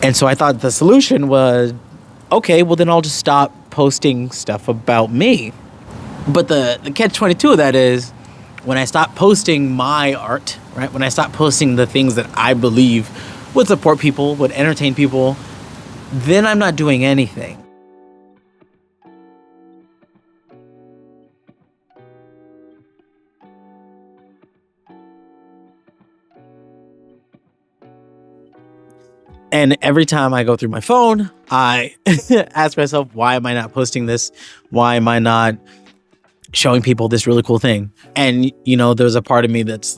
And so I thought the solution was, okay, well then I'll just stop posting stuff about me. But the catch-22 of that is, when I stop posting my art, right? When I stop posting the things that I believe would support people, would entertain people, then I'm not doing anything. And every time I go through my phone, I ask myself, why am I not posting this? Why am I not showing people this really cool thing? And, there's a part of me that's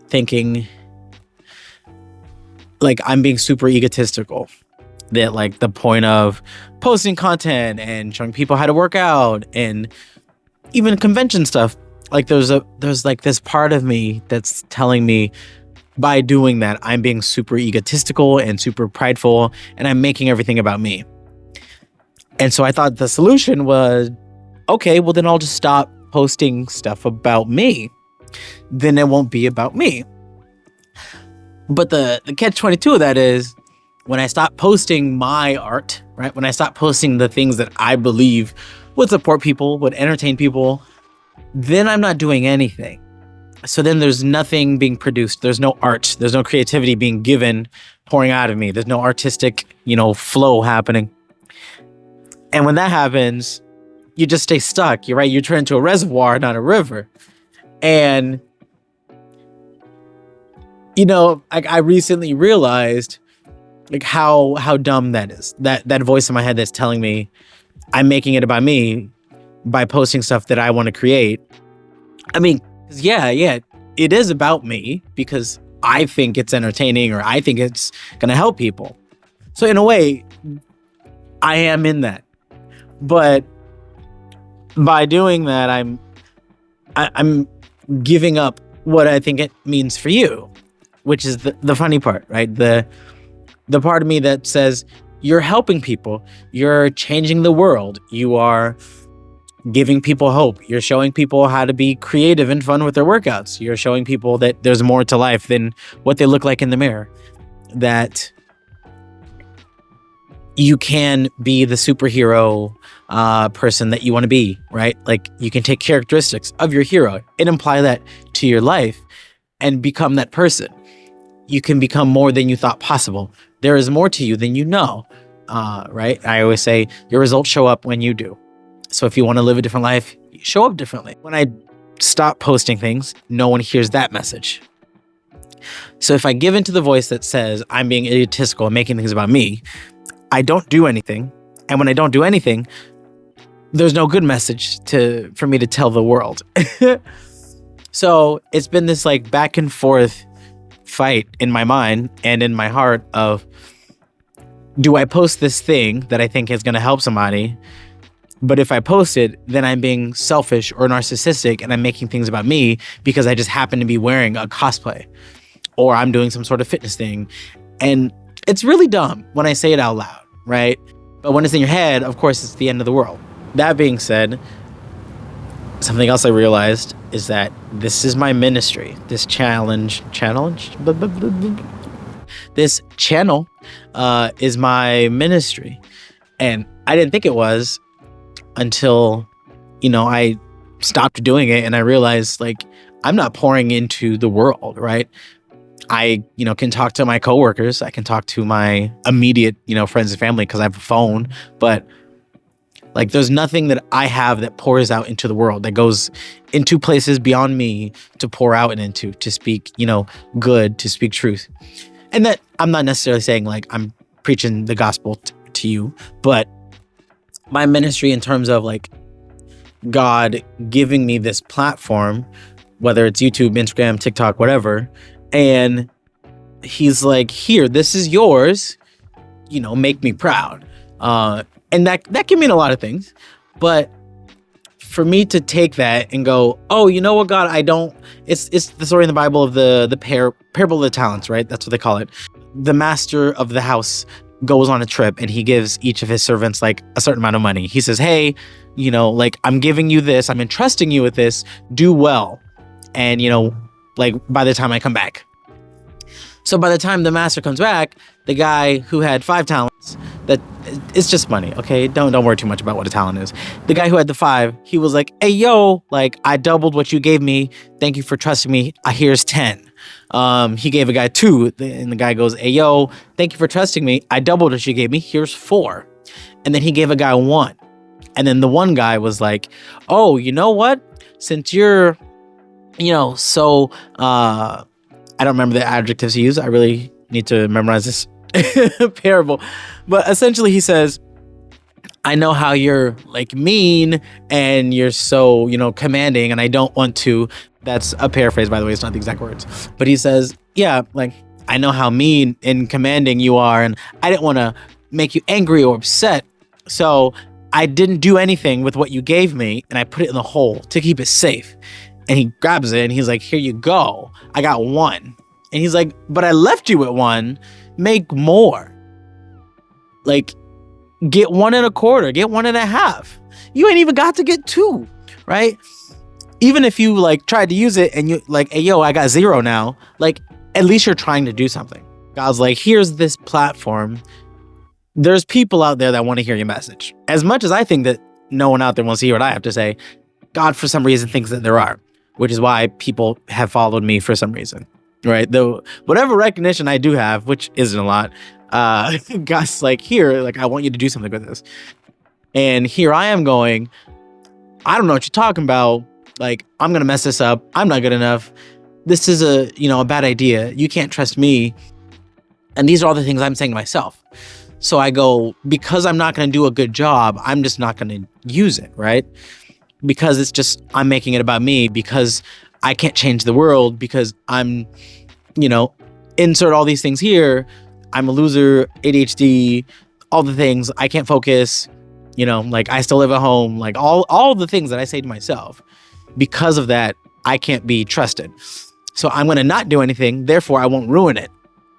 thinking, like, I'm being super egotistical. That, like, the point of posting content and showing people how to work out and even convention stuff, like, there's like this part of me that's telling me, by doing that, I'm being super egotistical and super prideful, and I'm making everything about me. And so I thought the solution was, okay, well then I'll just stop posting stuff about me. Then it won't be about me. But the catch-22 of that is, when I stop posting my art, right? When I stop posting the things that I believe would support people, would entertain people, then I'm not doing anything. So then there's nothing being produced. There's no art. There's no creativity being given, pouring out of me. There's no artistic, flow happening. And when that happens, you just stay stuck. You're right. You turn into a reservoir, not a river. And, I recently realized, like, how dumb that is. That voice in my head that's telling me I'm making it about me by posting stuff that I want to create. I mean, yeah, it is about me because I think it's entertaining or I think it's going to help people. So in a way, I am in that. But by doing that, I'm giving up what I think it means for you, which is the funny part, right? The part of me that says, you're helping people, you're changing the world, you are giving people hope, you're showing people how to be creative and fun with their workouts, you're showing people that there's more to life than what they look like in the mirror, that you can be the superhero person that you want to be, right? Like, you can take characteristics of your hero and apply that to your life and become that person. You can become more than you thought possible. There is more to you than you know, right? I always say your results show up when you do. So if you want to live a different life, you show up differently. When I stop posting things, no one hears that message. So if I give into the voice that says I'm being egotistical and making things about me, I don't do anything. And when I don't do anything, there's no good message for me to tell the world. So it's been this like back and forth fight in my mind and in my heart of, do I post this thing that I think is going to help somebody? But if I post it, then I'm being selfish or narcissistic and I'm making things about me because I just happen to be wearing a cosplay or I'm doing some sort of fitness thing. And it's really dumb when I say it out loud, right? But when it's in your head, of course, it's the end of the world. That being said, something else I realized is that this is my ministry. This this channel is my ministry. And I didn't think it was until, I stopped doing it and I realized, like, I'm not pouring into the world, right? I, can talk to my coworkers. I can talk to my immediate, friends and family because I have a phone. But like, there's nothing that I have that pours out into the world, that goes into places beyond me to pour out and into, to speak, good, to speak truth. And that I'm not necessarily saying like I'm preaching the gospel to you, but my ministry in terms of like God giving me this platform, whether it's YouTube, Instagram, TikTok, whatever, and he's like, here, this is yours, make me proud. And that can mean a lot of things, but for me to take that and go, oh, you know what, God, it's the story in the Bible of the parable of the talents, right? That's what they call it. The master of the house goes on a trip and he gives each of his servants like a certain amount of money. He says, hey, like, I'm giving you this, I'm entrusting you with this, do well. And, like, by the time I come back. So by the time the master comes back, the guy who had 5 talents, that it's just money, okay? Don't worry too much about what a talent is. The guy who had the 5, he was like, hey, yo, like, I doubled what you gave me. Thank you for trusting me. Here's 10. He gave a guy 2, and the guy goes, hey, yo, thank you for trusting me. I doubled what you gave me. Here's 4. And then he gave a guy 1. And then the one guy was like, oh, you know what? Since you're, so, I don't remember the adjectives he used. I really need to memorize this parable. But essentially he says, I know how you're like mean and you're so, commanding, and I don't want to. That's a paraphrase, by the way. It's not the exact words. But he says, yeah, like, I know how mean and commanding you are, and I didn't want to make you angry or upset. So I didn't do anything with what you gave me, and I put it in the hole to keep it safe. And he grabs it and he's like, here you go. I got 1. And he's like, but I left you with 1. Make more. Like, get 1.25, get 1.5. You ain't even got to get 2, right? Even if you like tried to use it and you like, hey, yo, I got 0 now. Like, at least you're trying to do something. God's like, here's this platform. There's people out there that want to hear your message. As much as I think that no one out there wants to hear what I have to say, God, for some reason, thinks that there are, which is why people have followed me for some reason, right? Though whatever recognition I do have, which isn't a lot, God's like, here, like, I want you to do something with this. And here I am going, I don't know what you're talking about. Like, I'm going to mess this up. I'm not good enough. This is a bad idea. You can't trust me. And these are all the things I'm saying to myself. So I go, because I'm not going to do a good job, I'm just not going to use it, right? Because it's just, I'm making it about me, because I can't change the world, because I'm, insert all these things here. I'm a loser, ADHD, all the things. I can't focus, like, I still live at home, like all the things that I say to myself. Because of that, I can't be trusted. So I'm going to not do anything. Therefore, I won't ruin it,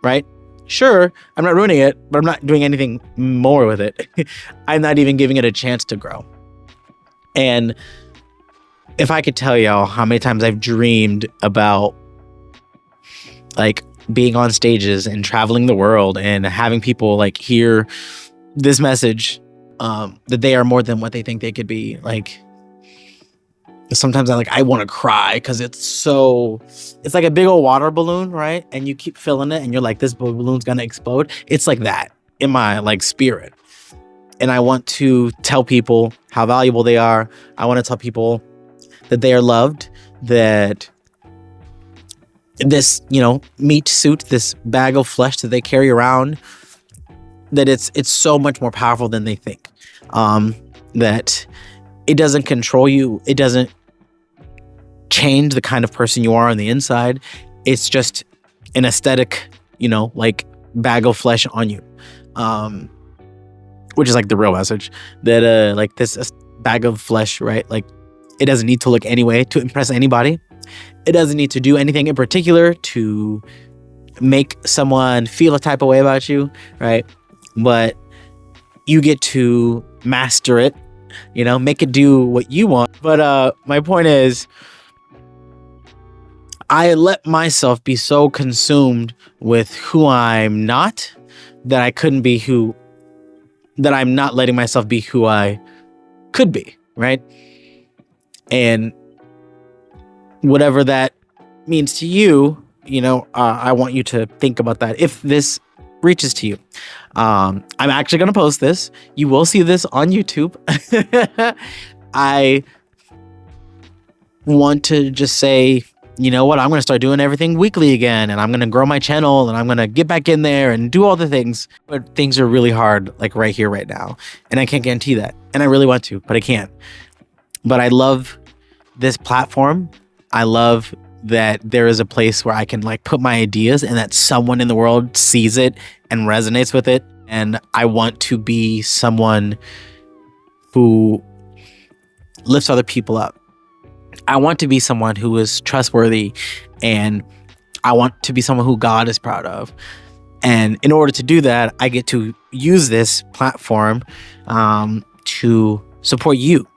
right? Sure, I'm not ruining it, but I'm not doing anything more with it. I'm not even giving it a chance to grow. And if I could tell y'all how many times I've dreamed about, like, being on stages and traveling the world and having people like hear this message, that they are more than what they think they could be. Like, sometimes I want to cry because it's like a big old water balloon, right? And you keep filling it and you're like, this balloon's gonna explode. It's like that in my like spirit. And I want to tell people how valuable they are. I want to tell people that they are loved, that this, meat suit, this bag of flesh that they carry around, that it's so much more powerful than they think. That it doesn't control you. It doesn't change the kind of person you are on the inside. It's just an aesthetic, like bag of flesh on you. Which is like the real message, that like this bag of flesh, right? Like, it doesn't need to look any way to impress anybody. It doesn't need to do anything in particular to make someone feel a type of way about you, right? But you get to master it, make it do what you want. But my point is, I let myself be so consumed with who I'm not that I'm not letting myself be who I could be, right? And whatever that means to you, I want you to think about that if this reaches to you. I'm actually going to post this. You will see this on YouTube. I want to just say, you know what, I'm going to start doing everything weekly again, and I'm going to grow my channel, and I'm going to get back in there and do all the things. But things are really hard, like right here, right now. And I can't guarantee that. And I really want to, but I can't. But I love this platform. I love that there is a place where I can like put my ideas and that someone in the world sees it and resonates with it. And I want to be someone who lifts other people up. I want to be someone who is trustworthy, and I want to be someone who God is proud of. And in order to do that, I get to use this platform to support you.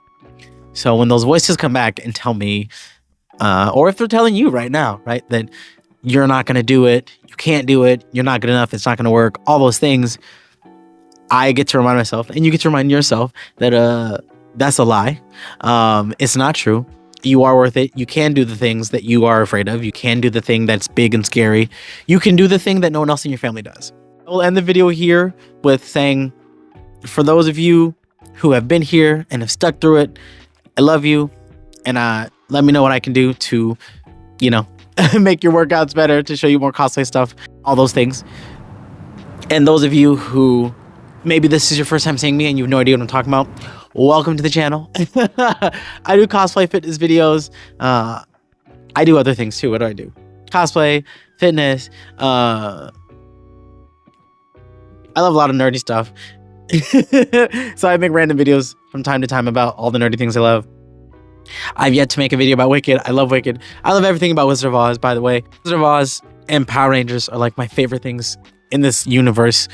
So when those voices come back and tell me, or if they're telling you right now, right, that you're not going to do it, you can't do it, you're not good enough, it's not going to work, all those things, I get to remind myself, and you get to remind yourself that that's a lie. It's not true. You are worth it. You can do the things that you are afraid of. You can do the thing that's big and scary. You can do the thing that no one else in your family does. I'll end the video here with saying, for those of you who have been here and have stuck through it, I love you. And let me know what I can do to, you know, make your workouts better, to show you more cosplay stuff, all those things. And those of you who maybe this is your first time seeing me and you have no idea what I'm talking about, welcome to the channel. I do cosplay fitness videos. I do other things too. What do I do? Cosplay, fitness. I love a lot of nerdy stuff. So I make random videos from time to time about all the nerdy things I love. I've yet to make a video about Wicked. I love Wicked. I love everything about Wizard of Oz, by the way. Wizard of Oz and Power Rangers are like my favorite things in this universe,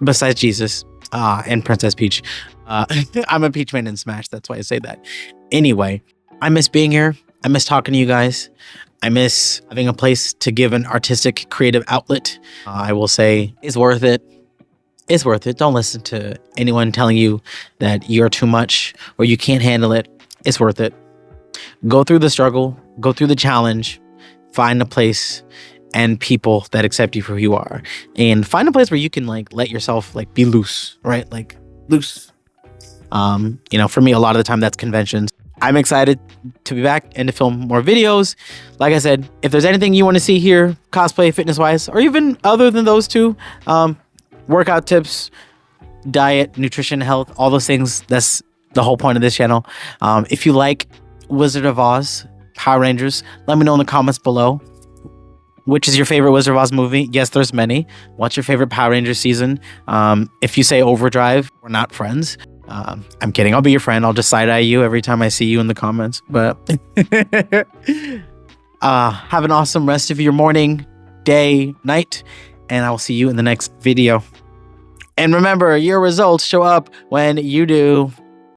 besides Jesus and Princess Peach. I'm a Peach man in Smash. That's why I say that. Anyway, I miss being here. I miss talking to you guys. I miss having a place to give an artistic, creative outlet. I will say it's worth it. It's worth it. Don't listen to anyone telling you that you're too much or you can't handle it. It's worth it. Go through the struggle. Go through the challenge. Find a place and people that accept you for who you are. And find a place where you can like let yourself like be loose, right? Like loose. You know, for me, a lot of the time that's conventions. I'm excited to be back and to film more videos. Like I said, if there's anything you want to see here, cosplay, fitness-wise, or even other than those two, workout tips, diet, nutrition, health, all those things, that's the whole point of this channel. If you like Wizard of Oz, Power Rangers, let me know in the comments below. Which is your favorite Wizard of Oz movie? Yes, there's many. What's your favorite Power Rangers season? If you say Overdrive, we're not friends. I'm kidding. I'll be your friend. I'll just side-eye you every time I see you in the comments. But have an awesome rest of your morning, day, night, and I will see you in the next video. And remember, your results show up when you do.